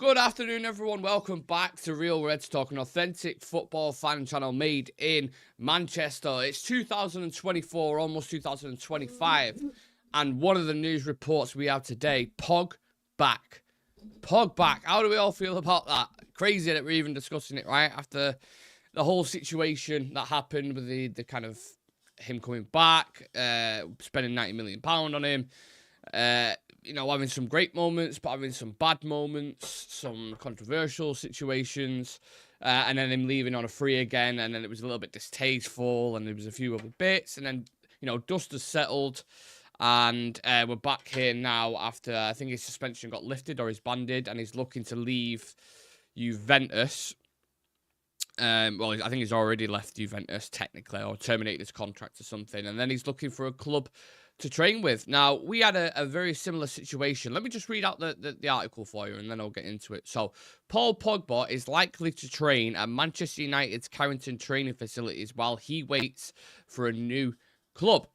Good afternoon, everyone. Welcome back to Real Reds Talk, an authentic football fan channel made in Manchester. It's 2024, almost 2025, and one of the news reports we have today, Pog back. Pog back. How do we all feel about that? Crazy that we're even discussing it, right? After the whole situation that happened with the kind of him coming back, spending £90 million on him. Having some great moments, but having some bad moments, some controversial situations, and then him leaving on a free again, and then it was a little bit distasteful, and there was a few other bits, and then, dust has settled, and we're back here now after, I think his suspension got lifted, or he's banded, and he's looking to leave Juventus. I think he's already left Juventus, technically, or terminated his contract or something, and then he's looking for a club to train with. Now, we had a very similar situation. Let me just read out the article for you, and then I'll get into it. So, Paul Pogba is likely to train at Manchester United's Carrington training facilities while he waits for a new club.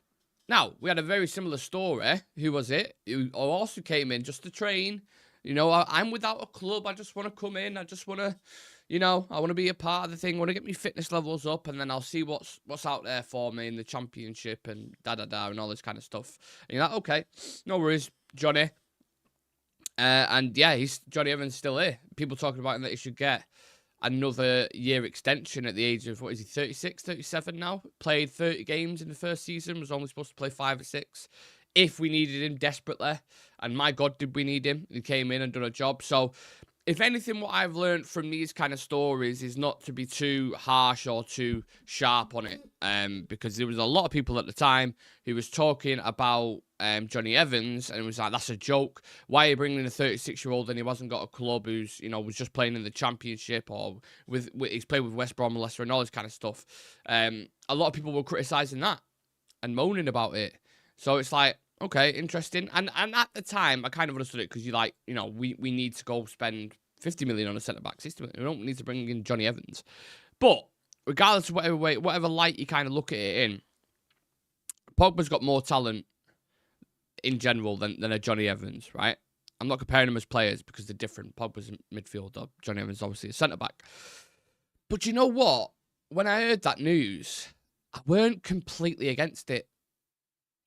Now, we had a very similar story. Who was it? Who also came in just to train. I'm without a club. I just want to come in. I just want to... I want to be a part of the thing. I want to get my fitness levels up, and then I'll see what's out there for me in the championship and da-da-da and all this kind of stuff. And you're like, okay, no worries, Johnny. And yeah, Johnny Evans still here. People talking about him that he should get another year extension at the age of, 36, 37 now? Played 30 games in the first season, was only supposed to play 5 or 6. If we needed him desperately, and my God, did we need him. He came in and done a job. So, if anything, what I've learned from these kind of stories is not to be too harsh or too sharp on it, because there was a lot of people at the time who was talking about Johnny Evans, and it was like, that's a joke. Why are you bringing in a 36-year-old and he hasn't got a club who's, was just playing in the championship, or he's played with West Brom and Leicester and all this kind of stuff. A lot of people were criticising that and moaning about it. So it's like, okay, interesting. And at the time, I kind of understood it, because we need to go spend 50 million on a centre-back, 60 million. We don't need to bring in Johnny Evans. But regardless of whatever light you kind of look at it in, Pogba's got more talent in general than a Johnny Evans, right? I'm not comparing them as players because they're different. Pogba's a midfielder. Johnny Evans is obviously a centre-back. But you know what? When I heard that news, I weren't completely against it.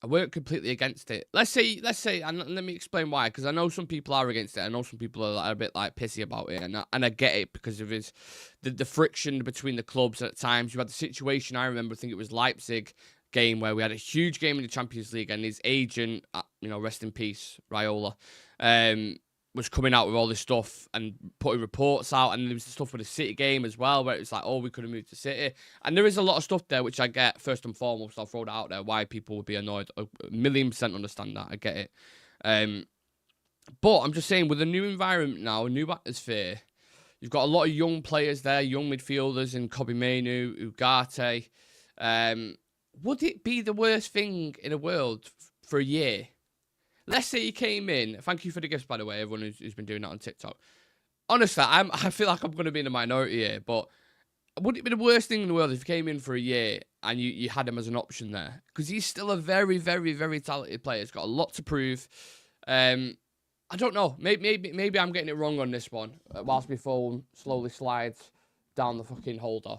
Let's say, and let me explain why, because I know some people are against it. I know some people are a bit pissy about it, and I get it because of the friction between the clubs at times. You had the situation, I remember, I think it was Leipzig game, where we had a huge game in the Champions League, and his agent, rest in peace, Raiola, was coming out with all this stuff and putting reports out, and there was the stuff with the City game as well, where it was like, oh, we could have moved to City, and there is a lot of stuff there, which I get. First and foremost, I'll throw that out there, why people would be annoyed. 1,000,000% understand that, I get it. But I'm just saying, with a new environment now, a new atmosphere, you've got a lot of young players there, young midfielders in Kobbie Mainoo, Ugarte. Would it be the worst thing in the world for a year? Let's say he came in. Thank you for the gifts, by the way, everyone who's been doing that on TikTok. Honestly, I feel like I'm going to be in the minority here, but would it be the worst thing in the world if he came in for a year and you had him as an option there? Because he's still a very, very, very talented player. He's got a lot to prove. I don't know. Maybe I'm getting it wrong on this one, whilst my phone slowly slides down the fucking holder.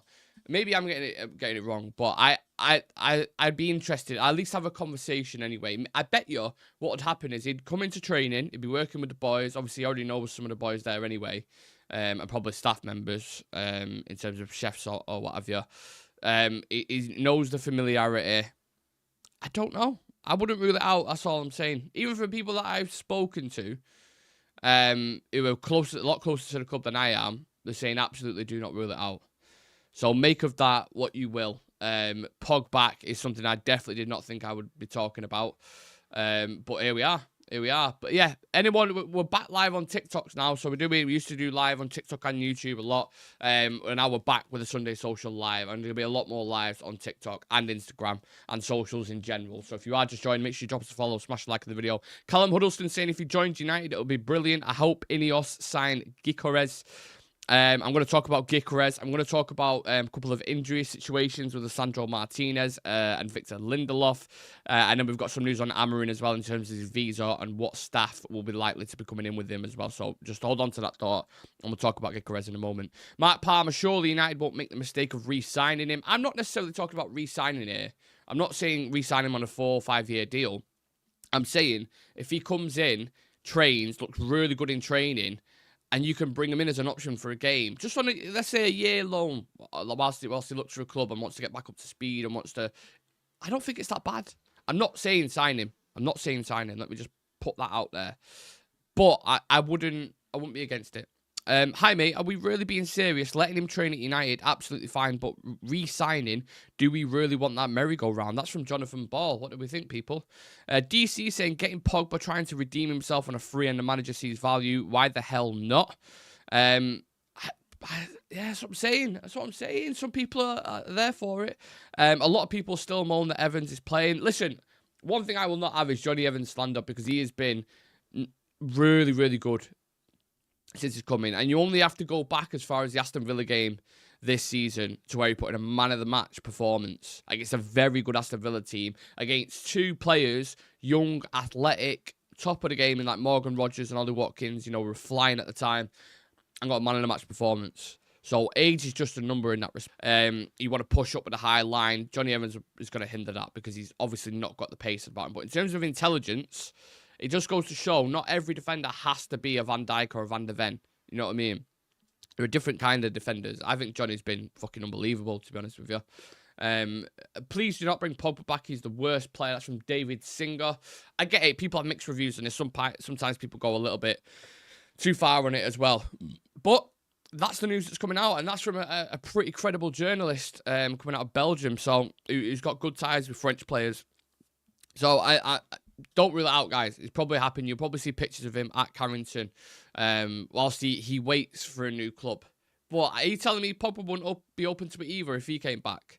Maybe I'm getting it wrong, but I'd be interested. I'd at least have a conversation anyway. I bet you what would happen is he'd come into training, he'd be working with the boys. Obviously, he already knows some of the boys there anyway, and probably staff members, in terms of chefs or what have you. He knows the familiarity. I don't know. I wouldn't rule it out. That's all I'm saying. Even for people that I've spoken to, who are a lot closer to the club than I am, they're saying absolutely do not rule it out. So make of that what you will. Pog back is something I definitely did not think I would be talking about. But here we are. But yeah, we're back live on TikToks now. So we used to do live on TikTok and YouTube a lot. And now we're back with a Sunday Social Live. And there'll be a lot more lives on TikTok and Instagram and socials in general. So if you are just joining, make sure you drop us a follow, smash a like of the video. Callum Huddleston saying if he joined United, it'll be brilliant. I hope Ineos sign Gyökeres. I'm going to talk about Gyökeres. I'm going to talk about a couple of injury situations with Sandro Martinez and Victor Lindelof. And then we've got some news on Amorim as well in terms of his visa and what staff will be likely to be coming in with him as well. So just hold on to that thought, and we'll talk about Gyökeres in a moment. Mark Palmer, surely United won't make the mistake of re-signing him. I'm not necessarily talking about re-signing here. I'm not saying re-sign him on a 4 or 5 year deal. I'm saying if he comes in, trains, looks really good in training, and you can bring him in as an option for a game, just on, let's say, a year loan, whilst he looks for a club and wants to get back up to speed and wants to... I don't think it's that bad. I'm not saying sign him. Let me just put that out there. But I wouldn't be against it. Hi, mate. Are we really being serious? Letting him train at United, absolutely fine. But re-signing, do we really want that merry-go-round? That's from Jonathan Ball. What do we think, people? DC saying, getting Pogba trying to redeem himself on a free and the manager sees value. Why the hell not? Yeah, that's what I'm saying. Some people are there for it. A lot of people still moan that Evans is playing. Listen, one thing I will not have is Johnny Evans slander, because he has been really, really good since he's come in. And you only have to go back as far as the Aston Villa game this season to where he put in a man-of-the-match performance against a very good Aston Villa team, against two players, young, athletic, top of the game in like Morgan Rogers and Ollie Watkins, were flying at the time, and got a man-of-the-match performance. So age is just a number in that respect. You want to push up with a high line. Johnny Evans is going to hinder that because he's obviously not got the pace about him. But in terms of intelligence, it just goes to show not every defender has to be a Van Dijk or a Van de Ven. You know what I mean? There are different kind of defenders. I think Johnny's been fucking unbelievable, to be honest with you. Please do not bring Pogba back. He's the worst player. That's from David Singer. I get it. People have mixed reviews on this. Sometimes people go a little bit too far on it as well. But that's the news that's coming out, and that's from a pretty credible journalist coming out of Belgium, so who's got good ties with French players. So I don't rule it out, guys. It's probably happened. You'll probably see pictures of him at Carrington whilst he waits for a new club. But are you telling me Pogba wouldn't be open to it either if he came back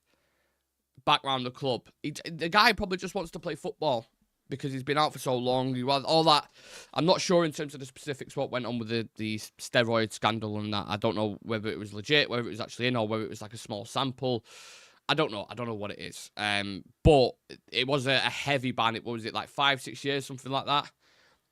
round the club? The guy probably just wants to play football because he's been out for so long. You had all that. I'm not sure in terms of the specifics what went on with the steroid scandal and that. I don't know whether it was legit, whether it was actually in, or whether it was like a small sample. I don't know what it is. But it was a heavy ban. What was it, like 5-6 years, something like that?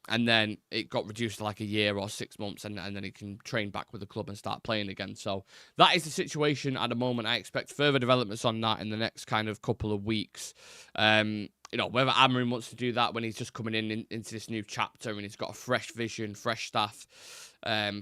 And then it got reduced to like a year or 6 months, and then he can train back with the club and start playing again. So that is the situation at the moment. I expect further developments on that in the next kind of couple of weeks. Whether Amorim wants to do that when he's just coming into this new chapter and he's got a fresh vision, fresh staff,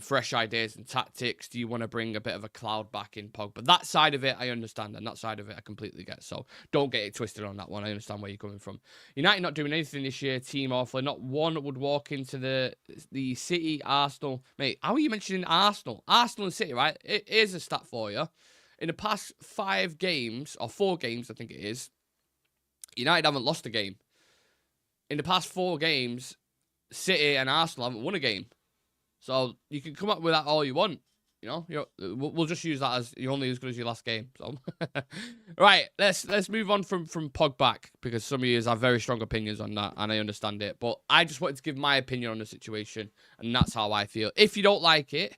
fresh ideas and tactics. Do you want to bring a bit of a cloud back in Pogba? That side of it, I understand, and that side of it, I completely get. So don't get it twisted on that one. I understand where you're coming from. United not doing anything this year. Team awfully. Not one would walk into the City, Arsenal. Mate, how are you mentioning Arsenal? Arsenal and City, right? Here's a stat for you. In the past 5 games, or 4 games, I think it is, United haven't lost a game. In the past 4 games, City and Arsenal haven't won a game. So you can come up with that all you want. We'll just use that as you're only as good as your last game. So, right, let's move on from Pogba, because some of you have very strong opinions on that, and I understand it. But I just wanted to give my opinion on the situation, and that's how I feel. If you don't like it,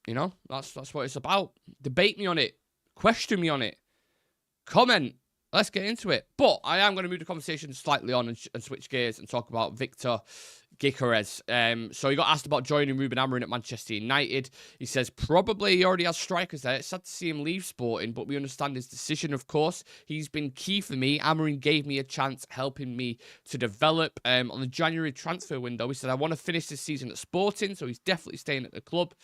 that's what it's about. Debate me on it, question me on it, comment. Let's get into it. But I am going to move the conversation slightly on and switch gears and talk about Victor Gyökeres. So he got asked about joining Ruben Amorim at Manchester United. He says probably he already has strikers there. It's sad to see him leave Sporting, but we understand his decision, of course. He's been key for me. Amorim gave me a chance, helping me to develop. On the January transfer window, he said, I want to finish this season at Sporting, so he's definitely staying at the club.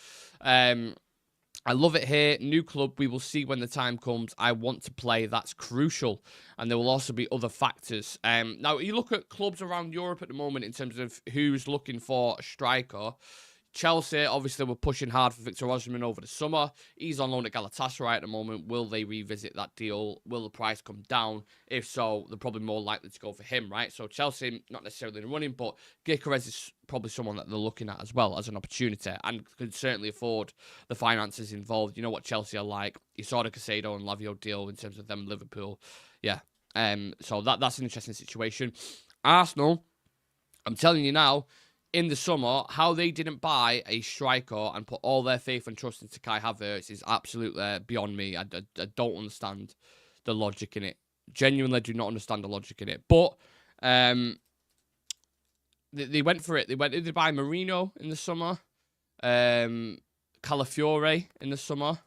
I love it here. New club. We will see when the time comes. I want to play. That's crucial. And there will also be other factors. Now, you look at clubs around Europe at the moment in terms of who's looking for a striker. Chelsea, obviously, were pushing hard for Victor Osimhen over the summer. He's on loan at Galatasaray at the moment. Will they revisit that deal? Will the price come down? If so, they're probably more likely to go for him, right? So Chelsea, not necessarily in the running, but Gyökeres is probably someone that they're looking at as well as an opportunity, and could certainly afford the finances involved. You know what Chelsea are like. You saw the Casado and Lavio deal in terms of them Liverpool. Yeah. So that's an interesting situation. Arsenal, I'm telling you now, in the summer, how they didn't buy a striker and put all their faith and trust into Kai Havertz is absolutely beyond me. I don't understand the logic in it. Genuinely do not understand the logic in it. But they went for it. They buy Marino in the summer, Calafiore in the summer,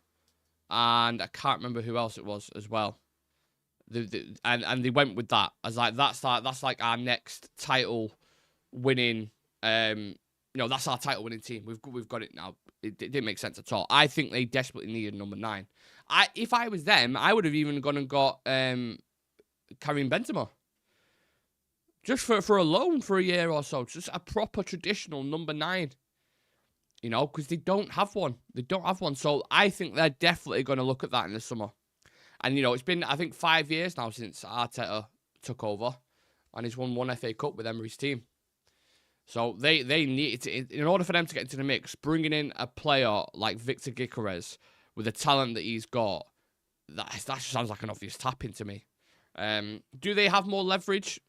and I can't remember who else it was as well. And they went with that as like that's like our next title winning. That's our title winning team. We've got it now. It didn't make sense at all. I think they desperately needed number 9. If I was them, I would have even gone and got Karim Benzema. Just for a loan for a year or so. Just a proper traditional number 9. Because they don't have one. So I think they're definitely going to look at that in the summer. And, it's been, I think, 5 years now since Arteta took over. And he's won 1 FA Cup with Emery's team. So they need to, in order for them to get into the mix, bringing in a player like Victor Gyökeres with the talent that he's got, that just sounds like an obvious tap-in to me. Do they have more leverage?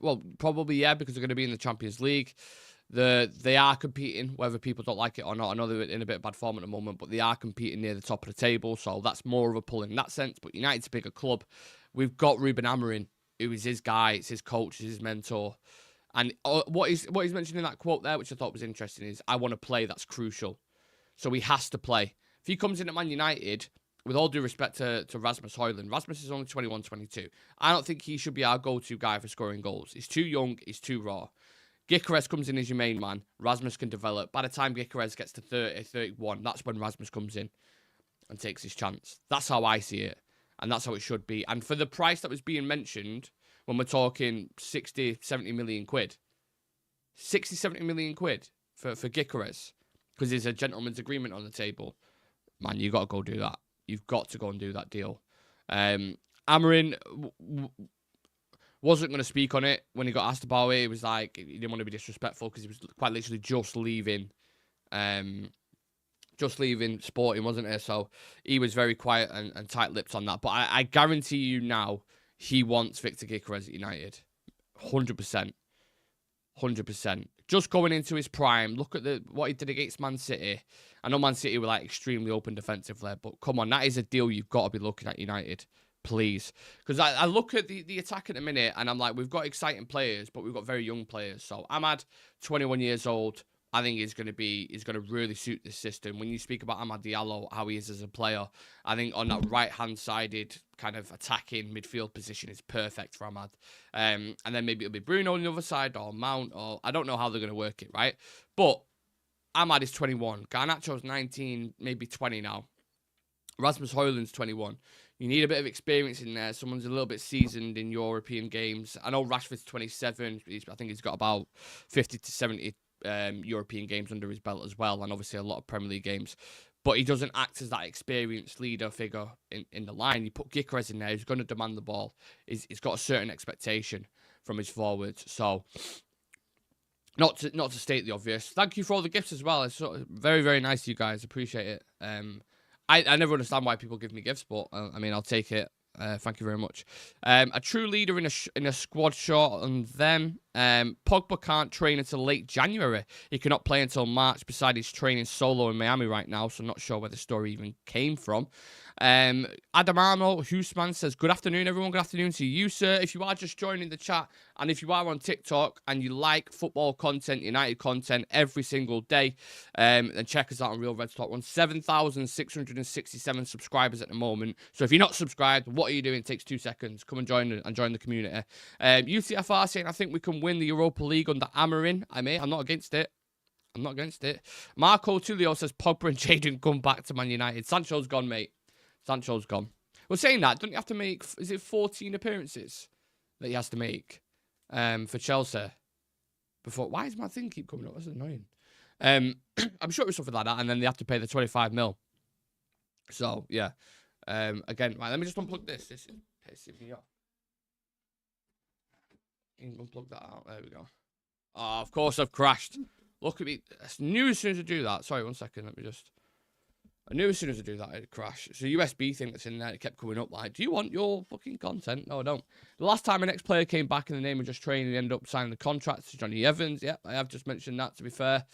Well, probably, yeah, because they're going to be in the Champions League. They are competing, whether people don't like it or not. I know they're in a bit of bad form at the moment, but they are competing near the top of the table, so that's more of a pull in that sense. But United's a bigger club. We've got Ruben Amorim, who is his guy, it's his coach, it's his mentor. And what he's mentioned in that quote there, which I thought was interesting, is, I want to play, that's crucial. So he has to play. If he comes in at Man United, with all due respect to Rasmus Højlund, Rasmus is only 21, 22. I don't think he should be our go-to guy for scoring goals. He's too young, he's too raw. Gyökeres comes in as your main man. Rasmus can develop. By the time Gyökeres gets to 30, 31, that's when Rasmus comes in and takes his chance. That's how I see it. And that's how it should be. And for the price that was being mentioned, when we're talking 60, 70 million quid. 60, 70 million quid for Gyökeres. Because there's a gentleman's agreement on the table. Man, you got to go do that. You've got to go and do that deal. Amorim wasn't going to speak on it when he got asked about it. He was like, he didn't want to be disrespectful because he was quite literally just leaving Sporting, wasn't he? So he was very quiet and tight-lipped on that. But I guarantee you now, he wants Victor Gyökeres at United. 100%. 100%. Just going into his prime, look at what he did against Man City. I know Man City were like extremely open defensively, but come on, that is a deal you've got to be looking at United. Please. Because I look at the attack at the minute and I'm like, we've got exciting players, but we've got very young players. So Ahmad, 21 years old, I think he's going to really suit this system. When you speak about Amad Diallo, how he is as a player, I think on that right-hand-sided kind of attacking midfield position is perfect for Amad. And then maybe it'll be Bruno on the other side or Mount, or I don't know how they're going to work it, right? But Amad is 21. Garnacho's 19, maybe 20 now. Rasmus Højlund's 21. You need a bit of experience in there. Someone's a little bit seasoned in European games. I know Rashford's 27. I think he's got about 50 to 70 European games under his belt as well, and obviously a lot of Premier League games. But he doesn't act as that experienced leader figure in the line. You put Gyökeres in there, who's going to demand the ball. He's got a certain expectation from his forwards. So, not to state the obvious. Thank you for all the gifts as well. It's very, very nice of you guys. Appreciate it. I never understand why people give me gifts, but I mean, I'll take it. Thank you very much. A true leader in a squad short on them. Pogba can't train until late January. He cannot play until March. Besides, he's training solo in Miami right now, so I'm not sure where the story even came from. Adamano Husman says, good afternoon, everyone. Good afternoon to you, sir. If you are just joining the chat, and if you are on TikTok and you like football content, United content every single day, then check us out on Real Red Talk. We're on 7,667 subscribers at the moment. So if you're not subscribed, what are you doing? It takes 2 seconds. Come and join the community. UTFR saying, I think we can win the Europa League under Amorim. I'm not against it. I'm not against it. Marco Tulio says, Pogba and Jadon come back to Man United. Sancho's gone, mate. Sancho's gone. Well, saying that, don't you have to make, is it 14 appearances that he has to make for Chelsea? Before, why does my thing keep coming up? That's annoying. I'm sure it was something like that, and then they have to pay the 25 mil. So, yeah. Again, right, let me just unplug this. This is pissing me off. Unplug that out. There we go. Oh, of course I've crashed. Look at me. I knew as soon as I do that. Sorry, 1 second. Let me just... I knew as soon as I do that, it'd crash. It's a USB thing that's in there. It kept coming up like, do you want your fucking content? No, I don't. The last time an ex-player came back in the name of just training, he ended up signing the contract to Johnny Evans. Yeah, I have just mentioned that, to be fair.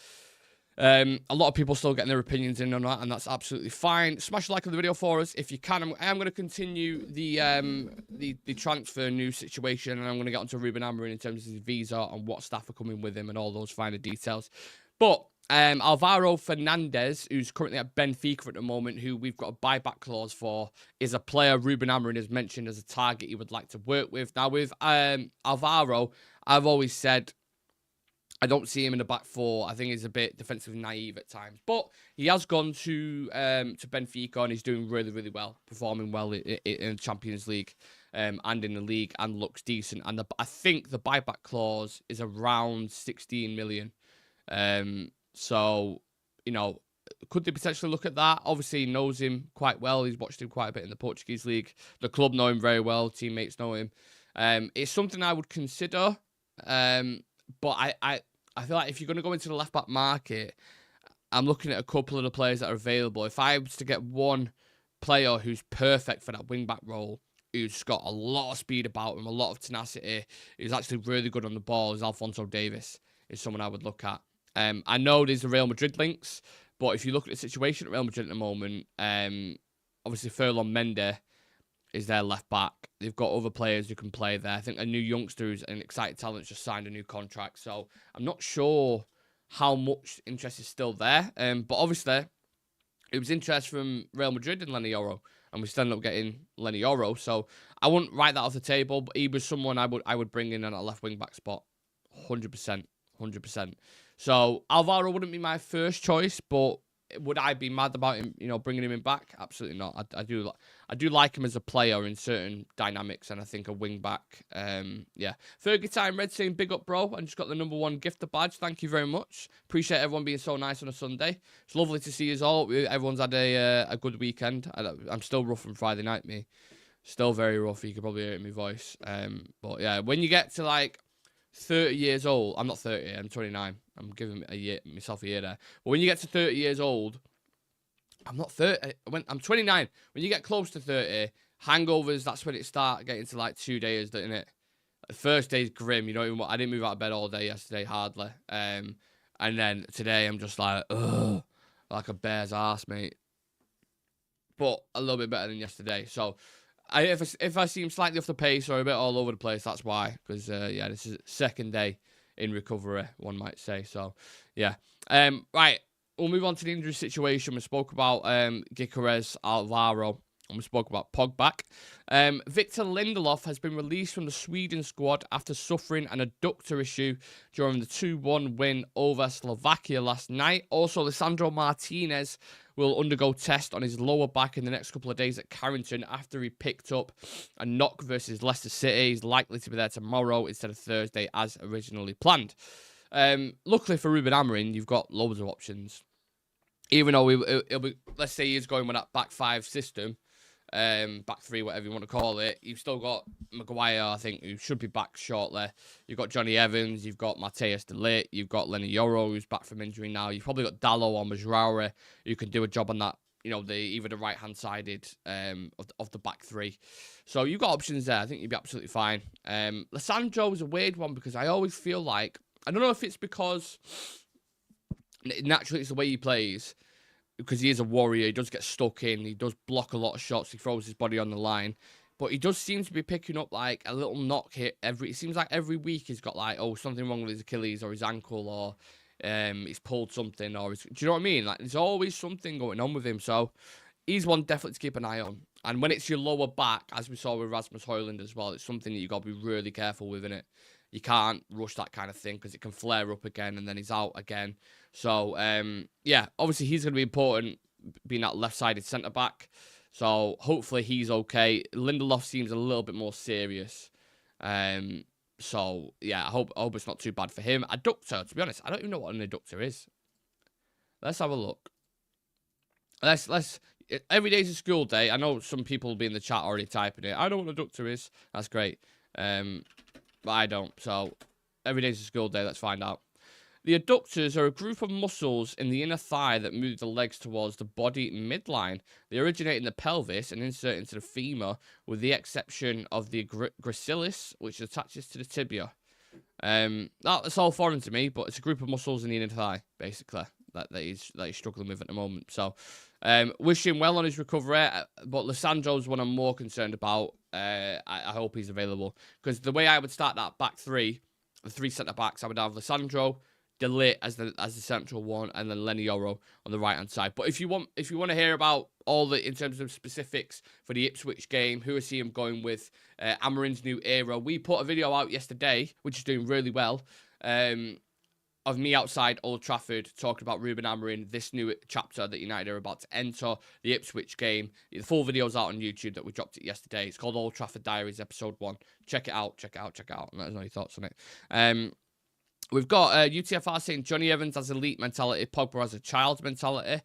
A lot of people still getting their opinions in on that, and that's absolutely fine. Smash a like on the video for us if you can. I am going to continue the transfer news situation, and I'm going to get onto Ruben Amorim in terms of his visa and what staff are coming with him and all those finer details. But Alvaro Fernandez, who's currently at Benfica at the moment, who we've got a buyback clause for, is a player Ruben Amorim has mentioned as a target he would like to work with. Now, with Alvaro, I've always said I don't see him in the back four. I think he's a bit defensively naive at times. But he has gone to Benfica, and he's doing really, really well, performing well in the Champions League and in the league, and looks decent. And I think the buyback clause is around 16 million. So, you know, could they potentially look at that? Obviously, he knows him quite well. He's watched him quite a bit in the Portuguese league. The club know him very well. Teammates know him. It's something I would consider. But I feel like if you're going to go into the left-back market, I'm looking at a couple of the players that are available. If I was to get one player who's perfect for that wing-back role, who's got a lot of speed about him, a lot of tenacity, who's actually really good on the ball, is Alphonso Davies, is someone I would look at. I know there's the Real Madrid links, but if you look at the situation at Real Madrid at the moment, obviously Ferland Mendy is their left back. They've got other players who can play there. I think a new youngster who's an excited talent just signed a new contract. So I'm not sure how much interest is still there. But obviously, it was interest from Real Madrid and Lenny Yoro, and we still ended up getting Lenny Yoro. So I wouldn't write that off the table, but he was someone I would bring in at a left wing back spot, 100%. So Alvaro wouldn't be my first choice, but would I be mad about him, you know, bringing him in back? Absolutely not. I do like him as a player in certain dynamics, and I think a wing back. Yeah. Fergie Time Red saying big up, bro. I just got the #1 gifter badge. Thank you very much. Appreciate everyone being so nice on a Sunday. It's lovely to see you all. Everyone's had a good weekend. I'm still rough on Friday night, me. Still very rough. You can probably hear it in my voice. But yeah, when you get to like 30 years old, I'm not 30, I'm 29. I'm giving myself a year there. But when you get to 30 years old, I'm not 30. I'm 29. When you get close to 30, hangovers, that's when it starts getting to like 2 days, doesn't it? The first day's grim. You know, I didn't move out of bed all day yesterday, hardly. And then today, I'm just like, ugh, like a bear's ass, mate. But a little bit better than yesterday. So, if I seem slightly off the pace or a bit all over the place, that's why. Because, yeah, this is second day in recovery, one might say. So, yeah. Right, we'll move on to the injury situation. We spoke about Gyökeres, Alvaro, and we spoke about Pogba. Victor Lindelof has been released from the Sweden squad after suffering an adductor issue during the 2-1 win over Slovakia last night. Also, Lisandro Martinez will undergo test on his lower back in the next couple of days at Carrington after he picked up a knock versus Leicester City. He's likely to be there tomorrow instead of Thursday as originally planned. Luckily for Ruben Amorim, you've got loads of options. Even though it'll be, let's say he's going with that back five system, back three, whatever you want to call it. You've still got Maguire, I think, who should be back shortly. You've got Johnny Evans, you've got Matheus de Ligt, you've got Lenny Yoro, who's back from injury now. You've probably got Dalot or Mazraoui, who can do a job on that, you know, either the right-hand-sided of the back three. So you've got options there. I think you'd be absolutely fine. Lisandro is a weird one because I always feel like, I don't know if it's because naturally it's the way he plays, because he is a warrior. He does get stuck in. He does block a lot of shots. He throws his body on the line. But he does seem to be picking up like a little knock hit it seems like every week he's got like, oh, something wrong with his Achilles or his ankle, or he's pulled something, or do you know what I mean? Like, there's always something going on with him. So he's one definitely to keep an eye on. And when it's your lower back, as we saw with Rasmus Højlund as well, it's something that you've got to be really careful with, innit? You can't rush that kind of thing because it can flare up again and then he's out again. So, yeah, obviously he's going to be important being that left-sided centre-back. So, hopefully he's okay. Lindelof seems a little bit more serious. So, yeah, I hope it's not too bad for him. Adductor, to be honest, I don't even know what an adductor is. Let's have a look. Every day's a school day. I know some people will be in the chat already typing it. I know what an adductor is. That's great. But I don't. So, every day's a school day. Let's find out. The adductors are a group of muscles in the inner thigh that move the legs towards the body midline. They originate in the pelvis and insert into the femur, with the exception of the gracilis, which attaches to the tibia. That's all foreign to me, but it's a group of muscles in the inner thigh, basically, that he's struggling with at the moment. So, wish him well on his recovery, but Lissandro's one I'm more concerned about. I hope he's available, because the way I would start that back three, the three centre-backs, I would have Lissandro, De Ligt as the central one, and then Lenny Yoro on the right-hand side. But if you want to hear about all the, in terms of specifics for the Ipswich game, who I see him going with, Amorim's new era, we put a video out yesterday, which is doing really well, of me outside Old Trafford talking about Ruben Amorim, this new chapter that United are about to enter, the Ipswich game. The full video's out on YouTube that we dropped it yesterday. It's called Old Trafford Diaries, episode 1. Check it out, and let us know your thoughts on it. We've got UTFR saying Johnny Evans has elite mentality, Pogba has a child's mentality.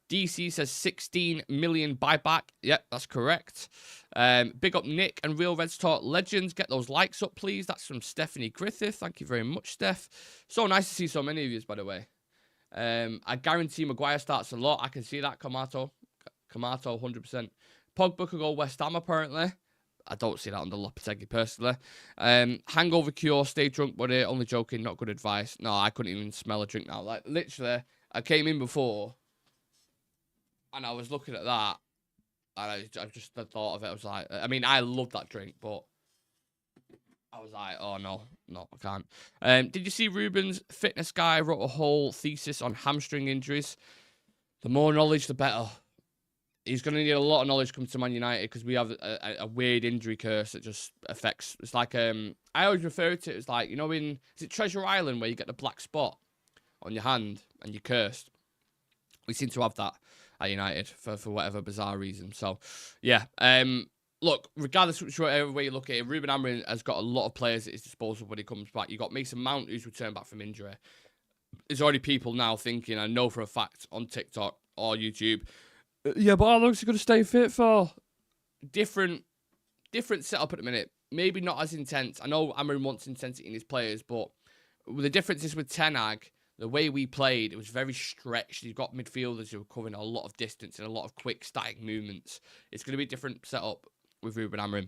DC says 16 million buyback. Yep, that's correct. Big up Nick and Real Reds Talk Legends. Get those likes up, please. That's from Stephanie Griffith. Thank you very much, Steph. So nice to see so many of you, by the way. I guarantee Maguire starts a lot. I can see that, Kamato, 100%. Pogba could go West Ham, apparently. I don't see that under Lopetegui, personally. Hangover cure, stay drunk, buddy. Only joking, not good advice. No, I couldn't even smell a drink now. Like, literally, I came in before, and I was looking at that, and I just the thought of it, I was like, I mean, I love that drink, but I was like, oh, no, I can't. Did you see Ruben's fitness guy wrote a whole thesis on hamstring injuries? The more knowledge, the better. He's going to need a lot of knowledge coming to Man United, because we have a weird injury curse that just affects... It's like, I always refer to it as like, you know, is it Treasure Island, where you get the black spot on your hand and you're cursed? We seem to have that at United for whatever bizarre reason. So, yeah. Look, regardless of whichever way you look at it, Ruben Amorim has got a lot of players at his disposal when he comes back. You've got Mason Mount, who's returned back from injury. There's already people now thinking, I know for a fact, on TikTok or YouTube... Yeah, but how long is he going to stay fit for? Different setup at the minute. Maybe not as intense. I know Amorim wants intensity in his players, but the difference is with Ten Hag, the way we played, it was very stretched. You've got midfielders who are covering a lot of distance and a lot of quick static movements. It's going to be a different setup with Ruben Amorim.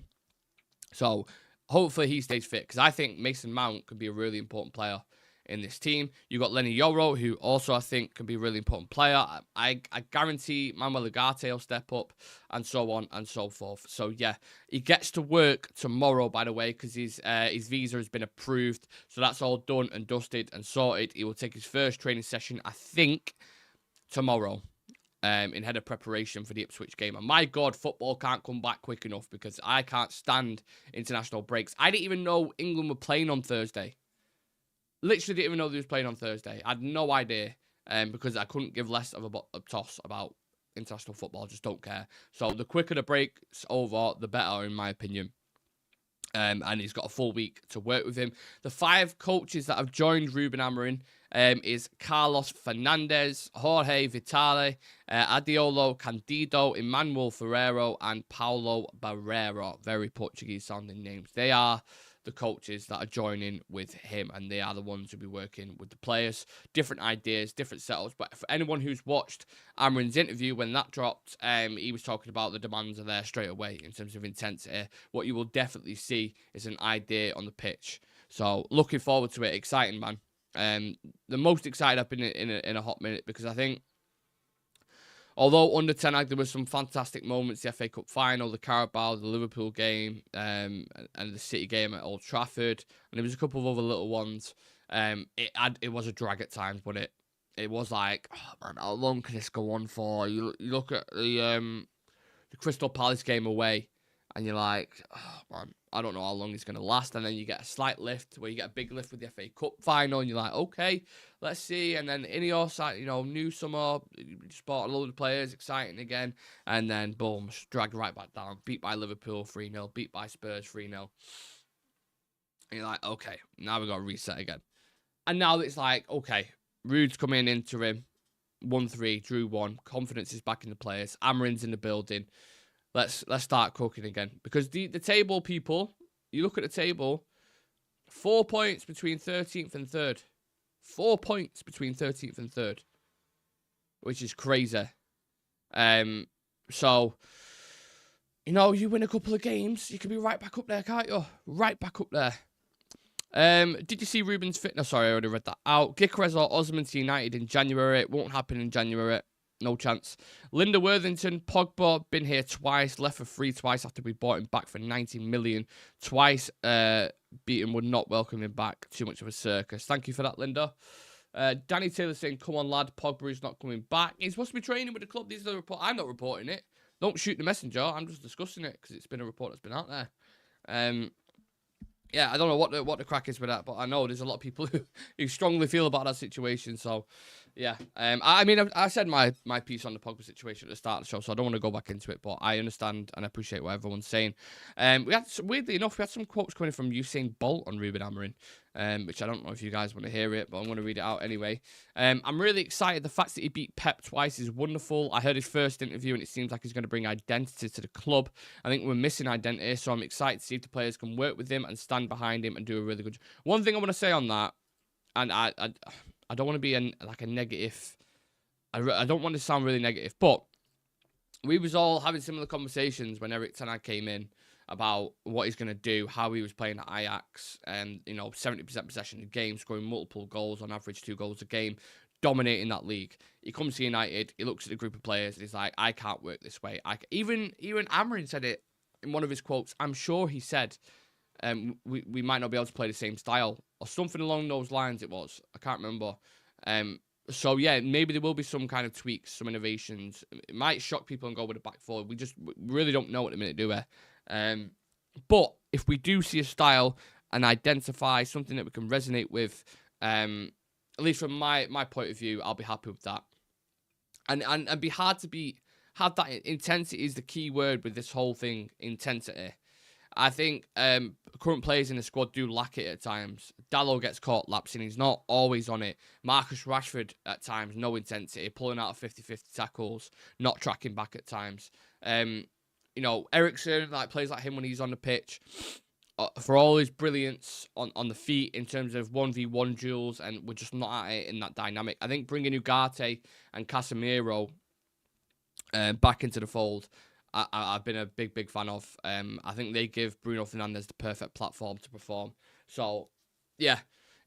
So hopefully he stays fit, because I think Mason Mount could be a really important player in this team. You've got Lenny Yoro, who also I think can be a really important player. I guarantee Manuel Ugarte will step up, and so on and so forth. So yeah, he gets to work tomorrow, by the way, because his visa has been approved. So that's all done and dusted and sorted. He will take his first training session, I think, tomorrow, in head of preparation for the Ipswich game. And my God, football can't come back quick enough, because I can't stand international breaks. I didn't even know England were playing on Thursday. Literally didn't even know they was playing on Thursday. I had no idea, because I couldn't give less of a toss about international football. I just don't care. So the quicker the break's over, the better, in my opinion. And he's got a full week to work with him. The 5 coaches that have joined Ruben Amorim is Carlos Fernandez, Jorge Vitale, Adiolo Candido, Emmanuel Ferreiro, and Paulo Barreiro. Very Portuguese-sounding names. They are the coaches that are joining with him, and they are the ones who'll be working with the players. Different ideas, different setups, but for anyone who's watched Amorim's interview when that dropped, he was talking about the demands are there straight away in terms of intensity. What you will definitely see is an idea on the pitch. So looking forward to it. Exciting, man. The most excited I've been in a hot minute, because I think, although under Ten Hag there were some fantastic moments, the FA Cup final, the Carabao, the Liverpool game, and the City game at Old Trafford, and there was a couple of other little ones. It was a drag at times, but it was like, oh man, how long can this go on for? You look at the Crystal Palace game away, and you're like, oh man, I don't know how long it's going to last. And then you get a slight lift, where you get a big lift with the FA Cup final, and you're like, okay, let's see. And then in your side, new summer, just bought a load of players, exciting again. And then, boom, dragged right back down. Beat by Liverpool 3-0, beat by Spurs 3-0. And you're like, okay, now we've got to reset again. And now it's like, okay, Rude's coming in interim, 1-3, drew 1. Confidence is back in the players. Amorim's in the building. Let's start cooking again. Because the table, people, you look at the table, 4 points between 13th and 3rd. 4 points between 13th and 3rd, which is crazy. So, you know, you win a couple of games, you can be right back up there, can't you? Right back up there. Did you see Ruben's fitness? Sorry, I already read that out. Gyökeres or Osman to United in January. It won't happen in January. No chance. Linda Worthington, Pogba, been here twice, left for free twice after we bought him back for 90 million. Twice, beaten would not welcome him back. Too much of a circus. Thank you for that, Linda. Danny Taylor saying, come on, lad, Pogba is not coming back. He's supposed to be training with the club. These are the report. I'm not reporting it. Don't shoot the messenger. I'm just discussing it because it's been a report that's been out there. Yeah, I don't know what the crack is with that, but I know there's a lot of people who strongly feel about that situation. So, yeah. I mean, I said my piece on the Pogba situation at the start of the show, so I don't want to go back into it, but I understand and appreciate what everyone's saying. Weirdly enough, we had some quotes coming from Usain Bolt on Ruben Amorim, which I don't know if you guys want to hear it, but I'm going to read it out anyway. I'm really excited. The fact that he beat Pep twice is wonderful. I heard his first interview, and it seems like he's going to bring identity to the club. I think we're missing identity, so I'm excited to see if the players can work with him and stand behind him and do a really good job. One thing I want to say on that, and I don't want to be a negative. I don't want to sound really negative, but we was all having similar conversations when Erik ten Hag came in about what he's going to do, how he was playing at Ajax, and 70% possession of games, scoring multiple goals on average, 2 goals a game, dominating that league. He comes to United, he looks at the group of players, and he's like, I can't work this way. Even Amorim said it in one of his quotes. I'm sure he said, we might not be able to play the same style, or something along those lines it was. I can't remember. So, yeah, maybe there will be some kind of tweaks, some innovations. It might shock people and go with a back four. We really don't know at the minute, do we? But if we do see a style and identify something that we can resonate with, at least from my point of view, I'll be happy with that. And be hard to beat. Have that intensity is the key word with this whole thing, intensity. I think current players in the squad do lack it at times. Dalot gets caught lapsing. He's not always on it. Marcus Rashford, at times, no intensity. Pulling out of 50-50 tackles. Not tracking back at times. Eriksen, plays like him when he's on the pitch. For all his brilliance on the feet in terms of 1v1 duels, and we're just not at it in that dynamic. I think bringing Ugarte and Casemiro back into the fold, I've been a big fan of. I think they give Bruno Fernandes the perfect platform to perform. So, yeah,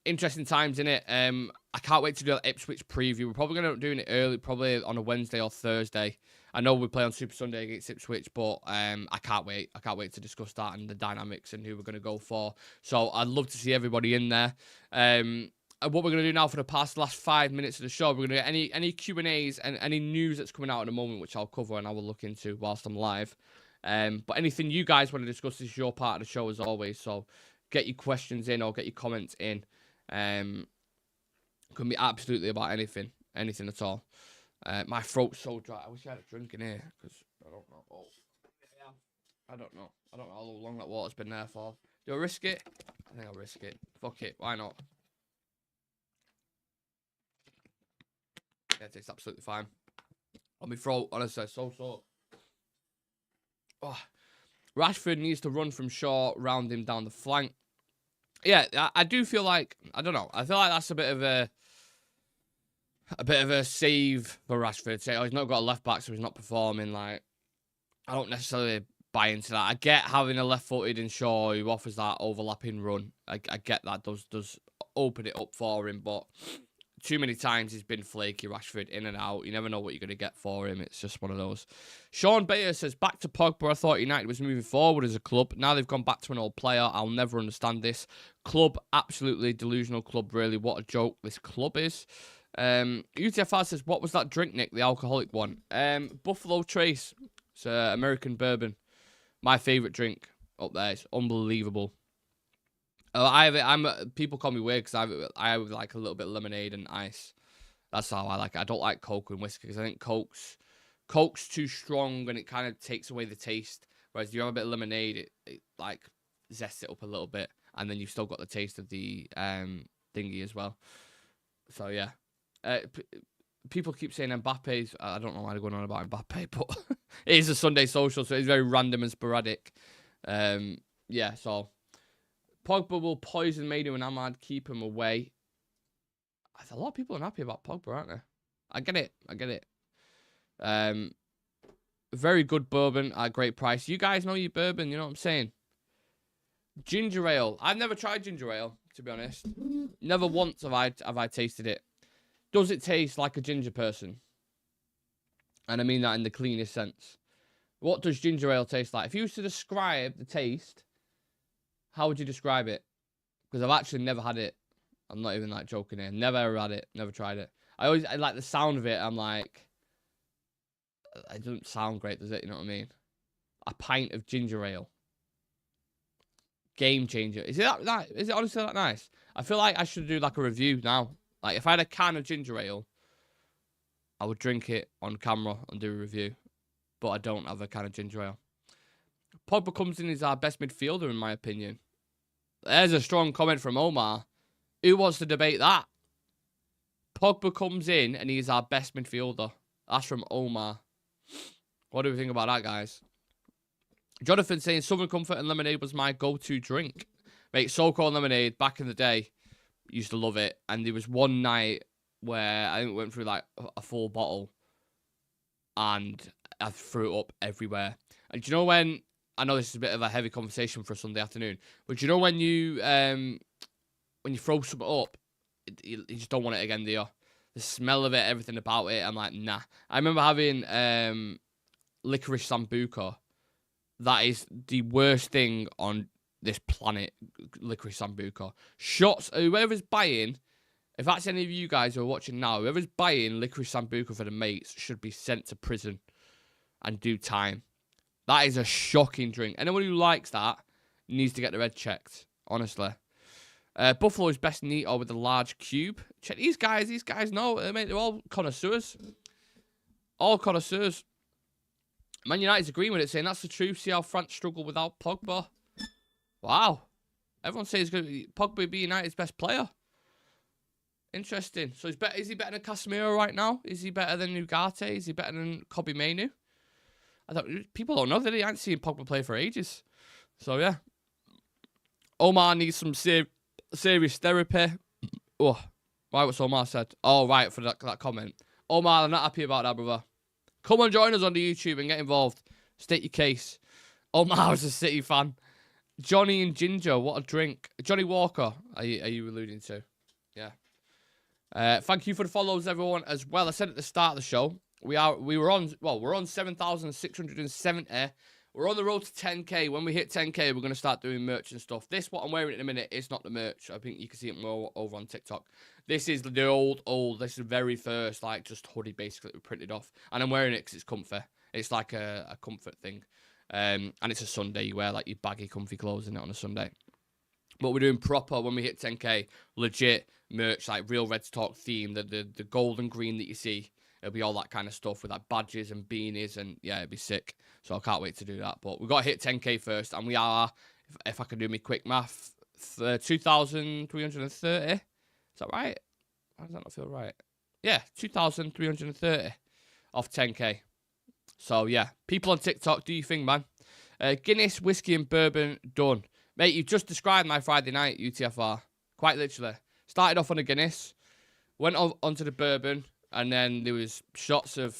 interesting times in it. I can't wait to do that Ipswich preview. We're probably going to end up doing it early, probably on a Wednesday or Thursday. I know we play on Super Sunday against Ipswich, but I can't wait. I can't wait to discuss that and the dynamics and who we're going to go for. So I'd love to see everybody in there. And what we're going to do now for the last 5 minutes of the show, we're going to get any Q&As and any news that's coming out at the moment, which I'll cover and I will look into whilst I'm live. But anything you guys want to discuss, this is your part of the show as always. So get your questions in or get your comments in. Can be absolutely about anything at all. My throat's so dry. I wish I had a drink in here because I don't know. Oh, yeah. I don't know how long that water's been there for. Do I risk it? I think I'll risk it. Fuck it. Why not? Yeah, it tastes absolutely fine. On my throat, honestly, so sore. Oh. Rashford needs to run from Shaw, round him down the flank. Yeah, I do feel like, I don't know. I feel like that's a bit of a save for Rashford. Say, he's not got a left back, so he's not performing. I don't necessarily buy into that. I get having a left-footed in Shaw who offers that overlapping run. I get that does open it up for him, but too many times he's been flaky, Rashford, in and out. You never know what you're going to get for him. It's just one of those. Sean Bayer says, back to Pogba. I thought United was moving forward as a club. Now they've gone back to an old player. I'll never understand this. Club, absolutely delusional club, really. What a joke this club is. UTFR says, what was that drink, Nick? The alcoholic one. Buffalo Trace. It's American bourbon. My favourite drink up there. It's unbelievable. People call me weird because I have like a little bit of lemonade and ice. That's how I like it. I don't like Coke and whiskey because I think Coke's too strong and it kind of takes away the taste. Whereas you have a bit of lemonade, it like zests it up a little bit, and then you've still got the taste of the thingy as well. So yeah, people keep saying Mbappe's. I don't know why they're going on about Mbappe, but it is a Sunday social, so it's very random and sporadic. Yeah, so Pogba will poison Mainu and Ahmad, keep him away. A lot of people are happy about Pogba, aren't they? I get it. Very good bourbon at a great price. You guys know your bourbon, you know what I'm saying? Ginger ale. I've never tried ginger ale, to be honest. Never once have I tasted it. Does it taste like a ginger person? And I mean that in the cleanest sense. What does ginger ale taste like? If you was to describe the taste, how would you describe it? Because I've actually never had it. I'm not even like joking here. Never ever had it. Never tried it. I like the sound of it. I'm like, it doesn't sound great, does it? You know what I mean? A pint of ginger ale. Game changer. Is it that? Is it honestly that nice? I feel like I should do like a review now. Like if I had a can of ginger ale, I would drink it on camera and do a review. But I don't have a can of ginger ale. Pogba comes in as our best midfielder, in my opinion. There's a strong comment from Omar. Who wants to debate that? Pogba comes in and he's our best midfielder. That's from Omar. What do we think about that, guys? Jonathan saying Southern Comfort and lemonade was my go-to drink. Mate, so-called lemonade, back in the day, used to love it. And there was one night where I think we went through like a full bottle and I threw it up everywhere. And do you know when, I know this is a bit of a heavy conversation for a Sunday afternoon, but do you know when you throw something up, you just don't want it again, do you? The smell of it, everything about it, I'm like, nah. I remember having licorice sambuca. That is the worst thing on this planet, licorice sambuca. Shots, whoever's buying, if that's any of you guys who are watching now, whoever's buying licorice sambuca for the mates should be sent to prison and do time. That is a shocking drink. Anyone who likes that needs to get their head checked, honestly. Buffalo is best neato with a large cube. Check these guys know, mate, they're all connoisseurs. All connoisseurs. Man United's agreeing with it, saying that's the truth. See how France struggle without Pogba. Wow. Everyone says Pogba be United's best player. Interesting. So is he better than Casemiro right now? Is he better than Ugarte? Is he better than Kobbie Mainoo? People don't know that he ain't seen Pogba play for ages. So yeah. Omar needs some serious therapy. Oh, right, what's Omar said? Oh, right, for that comment. Omar, I'm not happy about that, brother. Come and join us on the YouTube and get involved. State your case. Omar's a City fan. Johnny and Ginger, what a drink. Johnny Walker, are you alluding to? Yeah. Thank you for the follows, everyone, as well. I said at the start of the show, we're on 7,670. We're on the road to 10k. When we hit 10k, we're going to start doing merch and stuff. What I'm wearing in a minute is not the merch. I think you can see it more over on TikTok. This is the old. This is the very first, like, just hoodie, basically, that we printed off. And I'm wearing it because it's comfy. It's like a comfort thing. And it's a Sunday. You wear, like, your baggy, comfy clothes in it on a Sunday. But we're doing proper, when we hit 10k, legit merch, like, real Reds Talk theme. The gold and green that you see. It'll be all that kind of stuff with like badges and beanies, and yeah, it'll be sick. So I can't wait to do that. But we've got to hit 10k first, and we are, if I can do me quick math, 2,330. Is that right? How does that not feel right? Yeah, 2,330 off 10k. So yeah, people on TikTok, do your thing, man. Guinness, whiskey, and bourbon done, mate. You've just described my Friday night, UTFR. Quite literally, started off on a Guinness, went onto the bourbon. And then there was shots of,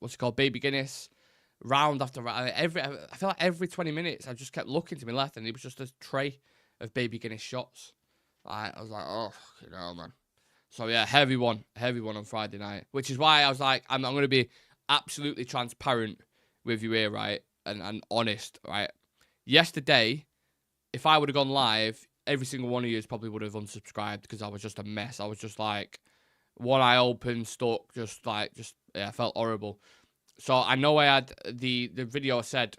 what's it called, Baby Guinness, round after round. I feel like every 20 minutes, I just kept looking to my left, and it was just a tray of Baby Guinness shots. I was like, oh, you know, man. So, yeah, heavy one on Friday night. Which is why I was like, I'm going to be absolutely transparent with you here, right, and honest, right. Yesterday, if I would have gone live, every single one of you probably would have unsubscribed because I was just a mess. I was just like, one eye open, stuck, yeah, I felt horrible. So I know I had the video I said,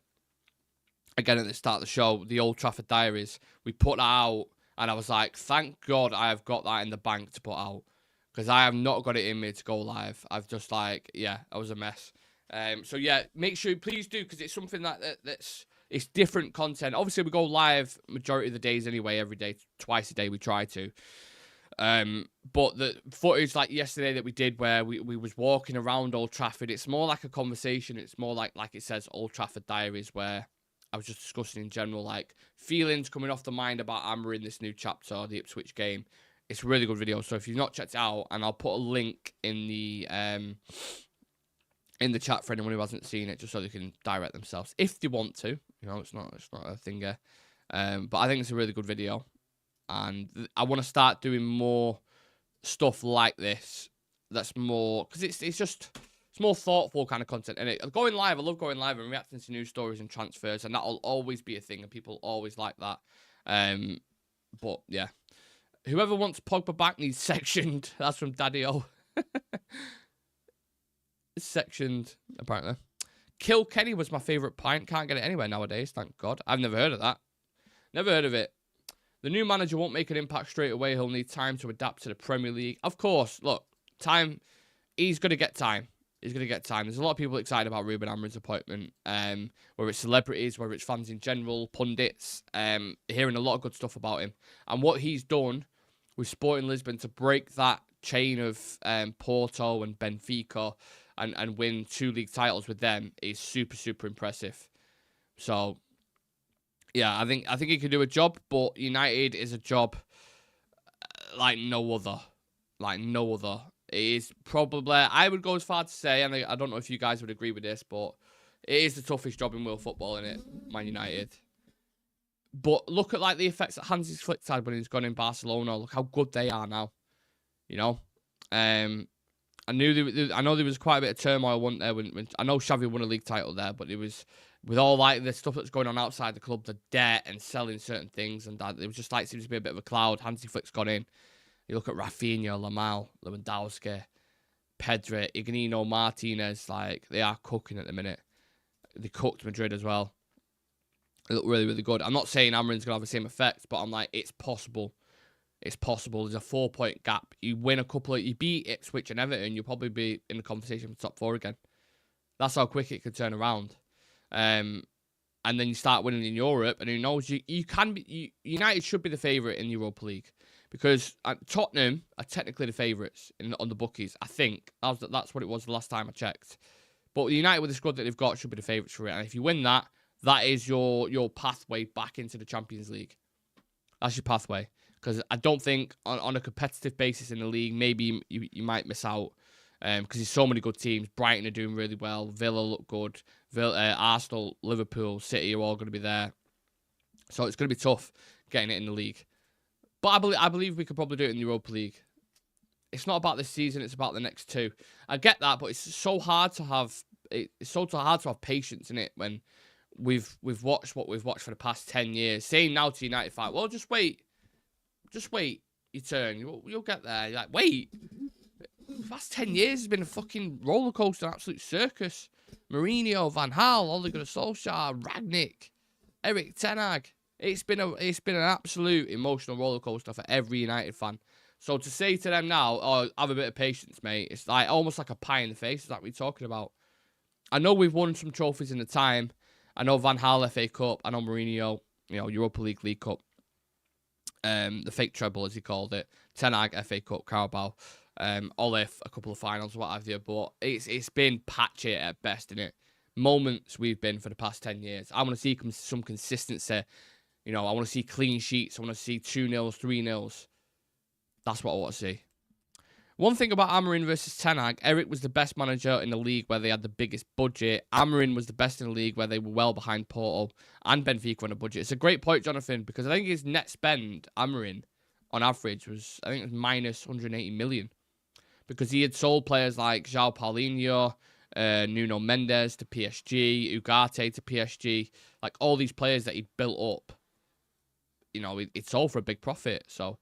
again at the start of the show, the Old Trafford Diaries, we put that out, and I was like, thank God I have got that in the bank to put out, because I have not got it in me to go live. I've just like, yeah, I was a mess. So yeah, make sure, please do, because it's something that's it's different content. Obviously, we go live majority of the days anyway, every day, twice a day we try to. But the footage like yesterday that we did where we was walking around Old Trafford, it's more like a conversation. It's more like it says Old Trafford Diaries, where I was just discussing in general, like, feelings coming off the mind about Amorim in this new chapter, the Ipswich game. It's a really good video. So if you've not checked it out, and I'll put a link in the chat for anyone who hasn't seen it, just so they can direct themselves if they want to. You know, it's not a thing. But I think it's a really good video, and I want to start doing more stuff like this. That's more, because it's more thoughtful kind of content. And going live, I love going live and reacting to news stories and transfers, and that'll always be a thing, and people always like that. But yeah, whoever wants Pogba back needs sectioned. That's from Daddy-O. Sectioned, apparently. Kill Kenny was my favourite pint. Can't get it anywhere nowadays, thank God. I've never heard of that. Never heard of it. The new manager won't make an impact straight away. He'll need time to adapt to the Premier League. Of course, look, time. He's going to get time. He's going to get time. There's a lot of people excited about Ruben Amorim's appointment, whether it's celebrities, whether it's fans in general, pundits, hearing a lot of good stuff about him. And what he's done with Sporting Lisbon to break that chain of Porto and Benfica and win 2 league titles with them is super, super impressive. So, yeah, I think he could do a job, but United is a job like no other. Like no other. It is probably, I would go as far to say, and I don't know if you guys would agree with this, but it is the toughest job in world football, isn't it? Man United. But look at like the effects that Hansi Flick had when he's gone in Barcelona. Look how good they are now. You know? I know there was quite a bit of turmoil, wasn't there? When I know Xavi won a league title there, but it was with all like the stuff that's going on outside the club, the debt and selling certain things, and that it was just like seems to be a bit of a cloud. Hansi Flick's gone in. You look at Rafinha, Lamel, Lewandowski, Pedri, Ignino, Martinez, like, they are cooking at the minute. They cooked Madrid as well. They look really, really good. I'm not saying Amorim's going to have the same effect, but I'm like, it's possible. It's possible. There's a 4-point gap. You win a couple of, you beat Ipswich and Everton, you'll probably be in the conversation for top 4 again. That's how quick it can turn around. And then you start winning in Europe, and who knows, you can be, United should be the favourite in the Europa League. Because Tottenham are technically the favourites on the bookies, I think. That's what it was the last time I checked. But United, with the squad that they've got, should be the favourites for it. And if you win that, that is your pathway back into the Champions League. That's your pathway. Because I don't think on a competitive basis in the league, maybe you might miss out. Because there's so many good teams. Brighton are doing really well. Villa look good. Arsenal, Liverpool, City are all going to be there. So it's going to be tough getting it in the league. But I believe we could probably do it in the Europa League. It's not about this season; it's about the next 2. I get that, but it's so hard to have. It's so hard to have patience in it when we've watched what we've watched for the past 10 years. Saying now to United fan, well, just wait your turn. You'll get there. You're like, wait. The past 10 years has been a fucking roller coaster, an absolute circus. Mourinho, Van Gaal, Ole Gunnar Solskjaer, Ragnick, Erik ten Hag. It's been an absolute emotional roller coaster for every United fan. So to say to them now, oh, have a bit of patience, mate, it's like almost like a pie in the face. Is that what we're talking about? I know we've won some trophies in the time. I know Van Gaal FA Cup. I know Mourinho, Europa League Cup. The fake treble, as he called it. Ten Hag FA Cup, Carabao. Ole, a couple of finals, what have you. But it's been patchy at best, innit? Moments we've been for the past 10 years. I want to see some consistency. I want to see clean sheets. I want to see 2-0s, 3-0s. That's what I want to see. One thing about Amorim versus Ten Hag, Eric was the best manager in the league where they had the biggest budget. Amorim was the best in the league where they were well behind Porto and Benfica on a budget. It's a great point, Jonathan, because I think his net spend, Amorim, on average, was minus 180 million. Because he had sold players like João Paulinho, Nuno Mendes to PSG, Ugarte to PSG, like all these players that he'd built up. It's all for a big profit. So,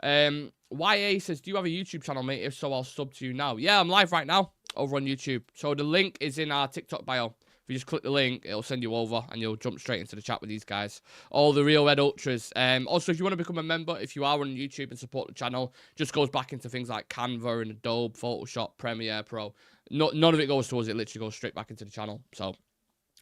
YA says, do you have a YouTube channel, mate? If so, I'll sub to you now. Yeah, I'm live right now over on YouTube. So the link is in our TikTok bio. If you just click the link, it'll send you over and you'll jump straight into the chat with these guys. All the Real Red Ultras. Also, if you want to become a member, if you are on YouTube and support the channel, just goes back into things like Canva and Adobe, Photoshop, Premiere Pro. None of it goes towards it. Literally goes straight back into the channel. So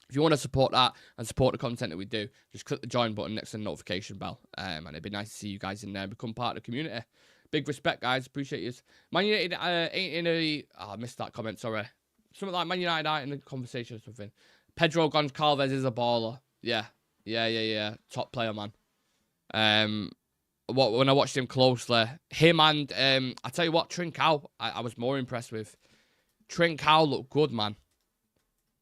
if you want to support that and support the content that we do, just click the join button next to the notification bell. And it'd be nice to see you guys in there and become part of the community. Big respect, guys. Appreciate you. Man United ain't in a... Oh, I missed that comment, sorry. Something like Man United aren't in the conversation or something. Pedro Goncalves is a baller. Yeah. Top player, man. when I watched him closely, him and I tell you what, Trincao, I was more impressed with. Trincao looked good, man.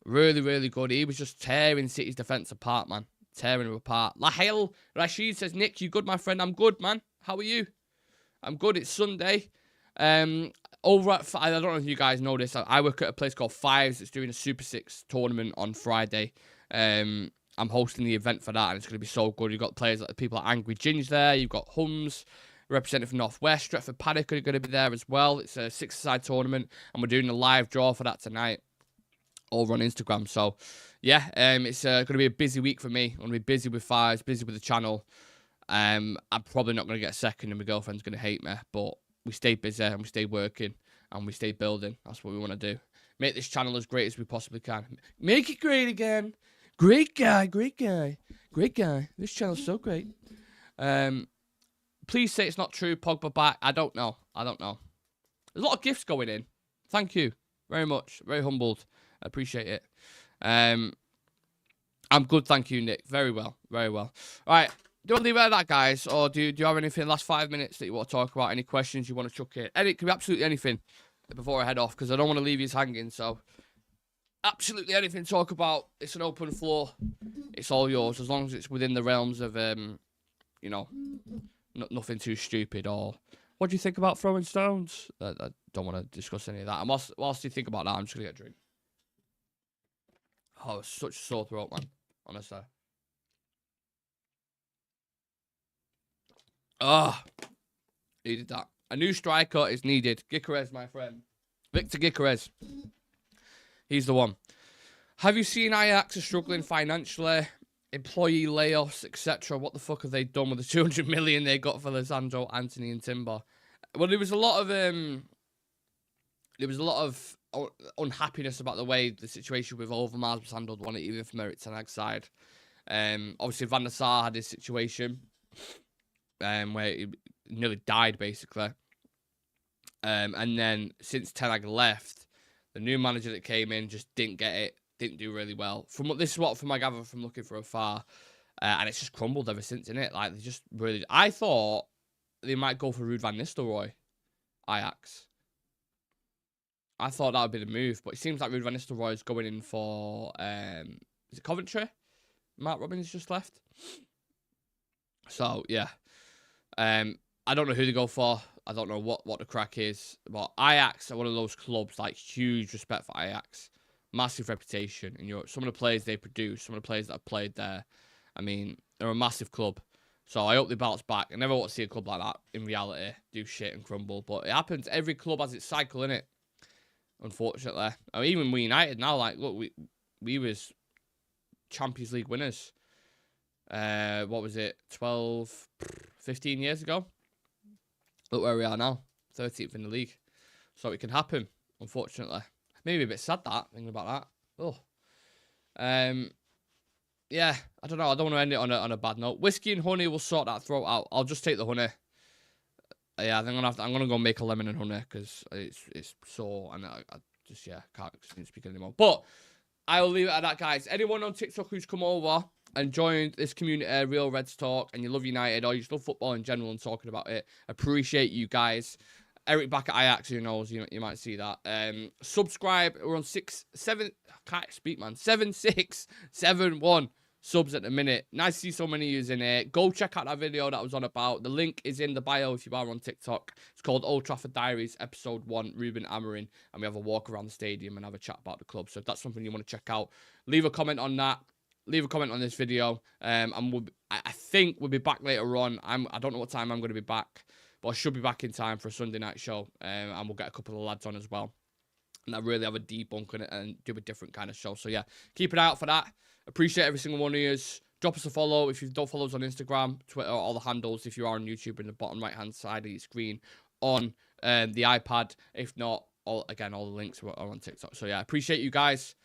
Really, really good. He was just tearing City's defence apart, man. Tearing them apart. Lahel Rashid says, Nick, you good, my friend? I'm good, man. How are you? I'm good. It's Sunday. Over at, I don't know if you guys know this. I work at a place called Fives. It's doing a Super 6 tournament on Friday. I'm hosting the event for that, and it's going to be so good. You've got players like people like Angry Ginge there. You've got Hums, representative from Northwest. Stretford Paddock are going to be there as well. It's a 6-a-side tournament, and we're doing a live draw for that tonight over on Instagram. So, yeah, it's going to be a busy week for me. I'm going to be busy with Fives, busy with the channel. I'm probably not going to get second, and my girlfriend's going to hate me, but we stay busy, and we stay working, and we stay building. That's what we want to do. Make this channel as great as we possibly can. Make it great again. Great guy, great guy, great guy. This channel's so great. Please say it's not true. Pogba back. I don't know. There's a lot of gifts going in. Thank you very much. Very humbled. I appreciate it. I'm good, thank you, Nick. Very well, very well. All right. Do you want to leave it at that, guys? Or do you have anything in the last 5 minutes that you want to talk about? Any questions you want to chuck in? It could be absolutely anything before I head off, because I don't want to leave you hanging. So, absolutely anything to talk about. It's an open floor. It's all yours, as long as it's within the realms of, you know, nothing too stupid. Or, what do you think about throwing stones? I don't want to discuss any of that. And whilst you think about that, I'm just going to get a drink. Oh, it's such a sore throat, man. Honestly. Oh, needed that. A new striker is needed. Gyökeres, my friend. Victor Gyökeres. He's the one. Have you seen Ajax are struggling financially? Employee layoffs, etc. What the fuck have they done with the 200 million they got for Lisandro, Anthony, and Timber? Well, there was a lot of unhappiness about the way the situation with Overmars was handled, one even from Erik Ten Hag's side. Obviously, Van der Sar had his situation. Where he nearly died, basically. And then, since Ten Hag left, the new manager that came in just didn't get it, didn't do really well. This is what, from I gather from looking from afar, and it's just crumbled ever since, innit? Like, they just really... I thought they might go for Ruud van Nistelrooy, Ajax. I thought that would be the move, but it seems like Ruud van Nistelrooy is going in for... is it Coventry? Mark Robbins just left. So, yeah. I don't know who to go for. I don't know what the crack is. But Ajax are one of those clubs, like, huge respect for Ajax. Massive reputation in Europe. Some of the players they produce, some of the players that have played there, I mean, they're a massive club. So I hope they bounce back. I never want to see a club like that, in reality, do shit and crumble. But it happens. Every club has its cycle, innit? Unfortunately. I mean, even we United now, like, look, we was Champions League winners. What was it? 12, 15 years ago? Look where we are now. 13th in the league. So it can happen, unfortunately. Maybe a bit sad that, thinking about that. Oh. Yeah, I don't know. I don't want to end it on a bad note. Whiskey and honey will sort that throat out. I'll just take the honey. Yeah, I'm gonna go make a lemon and honey because it's sore and I just can't speak anymore. But I'll leave it at that, guys. Anyone on TikTok who's come over and joined this community, Real Reds Talk, and you love United or you just love football in general and talking about it, appreciate you guys. Eric back at Ajax, who knows, you might see that. Subscribe. We're on 7671 subs at the minute. Nice to see so many of you in here. Go check out that video that I was on about. The link is in the bio if you are on TikTok. It's called Old Trafford Diaries, Episode 1, Ruben Amorim. And we have a walk around the stadium and have a chat about the club. So if that's something you want to check out, leave a comment on that. Leave a comment on this video. And I think we'll be back later on. I don't know what time I'm going to be back. But I should be back in time for a Sunday night show. And we'll get a couple of lads on as well. And I really have a debunk on it and do a different kind of show. So yeah, keep an eye out for that. Appreciate every single one of you. Drop us a follow if you don't follow us on Instagram, Twitter, all the handles. If you are on YouTube, in the bottom right-hand side of your screen on the iPad. If not, all the links are on TikTok. So yeah, appreciate you guys.